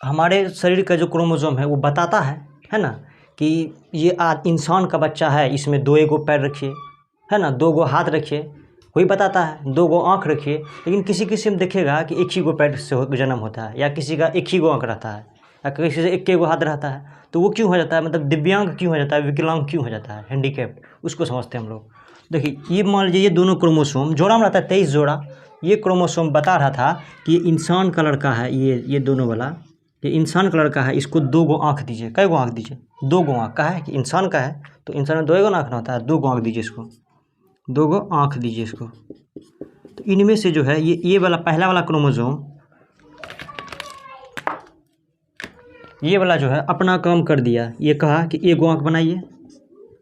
हमारे शरीर का जो क्रोमोसोम है वो बताता है ना, कि ये इंसान का बच्चा है, इसमें 2 एगो पैर रखिए, है ना, 2 गो हाथ रखिए, वही बताता है, 2 गो आँख रखिए। लेकिन किसी किसी में देखिएगा कि 1 ही गो पैर से जन्म होता है, या किसी का 1 ही गो आँख रहता है, या किसी से 1 गो हाथ रहता है। तो वो क्यों हो जाता है, मतलब दिव्यांग क्यों हो जाता है, विकलांग क्यों हो जाता है, हैंडीकैप्ड, उसको समझते हैं हम लोग। देखिए ये मान लीजिए ये दोनों क्रोमोसोम जोड़ा में रहता है 23 जोड़ा। ये क्रोमोसोम बता रहा था कि ये इंसान का लड़का है, ये दोनों वाला, ये इंसान का लड़का है, इसको 2 गो आँख दीजिए। कै गो आँख दीजिए? 2 गो आँख। का है कि इंसान का है तो इंसान में 2 गो आँख ना होता है, 2 गो आँख दीजिए इसको, 2 गो आँख दीजिए इसको। तो इनमें से जो है ये वाला पहला वाला क्रोमोसोम, ये वाला जो है अपना काम कर दिया। ये कहा कि 1 गो आँख बनाइए,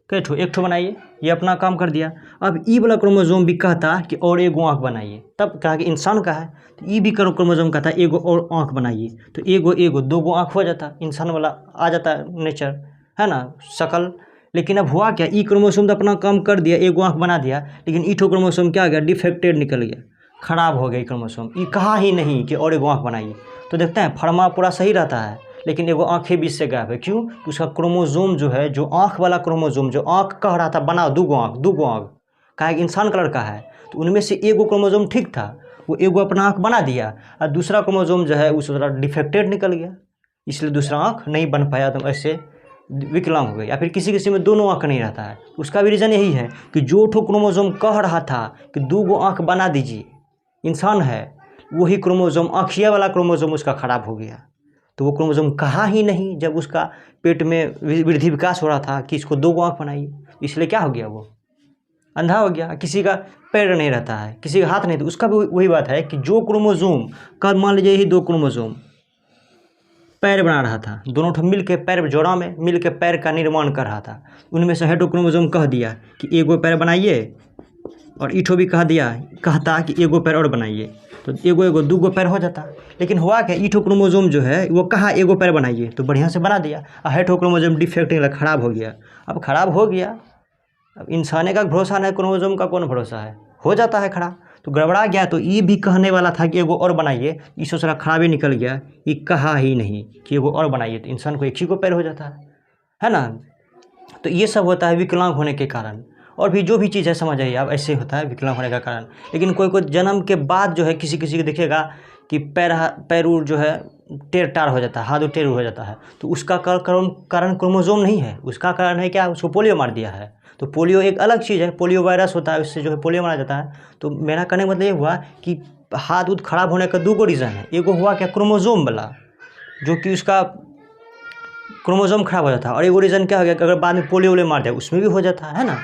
कै ठो? 1 ठो बनाइए, ये अपना काम कर दिया। अब ई वाला क्रोमोसोम भी कहता कि और 1 गो आँख बनाइए, तब कहा कि इंसान का है तो ई भी क्रोमोसोम कहता 1 गो और आँख बनाइए, तो 1 गो 2 गो आँख हो जाता, इंसान वाला आ जाता नेचर, है ना, शकल। लेकिन अब हुआ क्या, ई क्रोमोसोम तो अपना काम कर दिया, 1 गो आँख बना दिया, लेकिन ई ठो क्रोमोसोम क्या हो गया, डिफेक्टेड निकल गया, खराब हो गया क्रोमोसोम। ई कहा ही नहीं कि और 1 गो आँख बनाइए। तो देखते हैं फर्मा पूरा सही रहता है, लेकिन 1 गो आँखें बीच से गायब है। क्यों? उसका क्रोमोसोम जो है, जो आँख वाला क्रोमोसोम, जो आँख कह रहा था बनाओ 2 गो आँख, 2 गो आँख, कहा कि इंसान का लड़का है, तो उनमें से 1 गो क्रोमोसोम ठीक था, वो 1 गो अपना आँख बना दिया, और दूसरा क्रोमोसोम जो है उस थोड़ा डिफेक्टेड निकल गया, इसलिए दूसरा आँख नहीं बन पाया, तो ऐसे विकलांग हो गए। या फिर किसी किसी में दोनों आँख नहीं रहता है, उसका भी रीज़न यही है कि जो ठो क्रोमोसोम कह रहा था कि 2 गो आँख बना दीजिए, इंसान है, वही क्रोमोसोम आँखिया वाला क्रोमोसोम उसका खराब हो गया। तो वो क्रोमोसोम कहा ही नहीं जब उसका पेट में वृद्धि विकास हो रहा था कि इसको 2 गो आँख बनाइए, इसलिए क्या हो गया, वो अंधा हो गया। किसी का पैर नहीं रहता है, किसी का हाथ नहीं, तो उसका भी वही बात है कि जो क्रोमोसोम का मान लीजिए यही 2 क्रोमोसोम पैर बना रहा था, दोनों ठो मिल के पैर जोड़ा में मिल के पैर का निर्माण कर रहा था, उनमें से हेटो क्रोमोसोम कह दिया कि 1 गो पैर बनाइए, और ईठो भी कहता कि 1 गो पैर और बनाइए, तो 1 गो 2 गो पैर हो जाता। लेकिन हुआ क्या, ईठो क्रोमोसोम जो है वो कहा 1 गो पैर बनाइए, तो बढ़िया से बना दिया, और हेटो क्रोमोसोम डिफेक्ट खराब हो गया। अब खराब हो गया, अब इंसाने का भरोसा नहीं, क्रोमोसोम का कौन भरोसा है, हो जाता है खराब, तो गड़बड़ा गया। तो ये भी कहने वाला था कि 1 गो और बनाइए, इससे सारा खराब ही निकल गया, ये कहा ही नहीं कि 1 गो और बनाइए, तो इंसान को 1 ही गो पैर हो जाता है ना। तो ये सब होता है विकलांग होने के कारण। और भी जो भी चीज़ है समझ आइए आप, ऐसे होता है विकलांग होने का कारण। लेकिन कोई कोई जन्म के बाद जो है किसी किसी को देखिएगा कि पैर जो है टेढ़ टाढ़ हो जाता है, हाथ टेढ़ हो जाता है, तो उसका कारण क्रोमोसोम नहीं है, उसका कारण है क्या, उसको पोलियो मार दिया है। तो पोलियो एक अलग चीज़ है, पोलियो वायरस होता है, उससे जो है पोलियो मारा जाता है। तो मेरा कहने का मतलब ये हुआ कि हाथ उथ खराब होने का 2 गो रीज़न है। एक हुआ क्या, क्रोमोसोम वाला, जो कि उसका क्रोमोसोम खराब हो जाता है, और एक रीज़न क्या हो गया कि अगर बाद में पोलियो मार दिया, उसमें भी हो जाता है ना।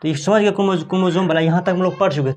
तो ये समझ गया क्रोमोसोम वाला, यहाँ तक हम लोग पढ़ चुके हैं।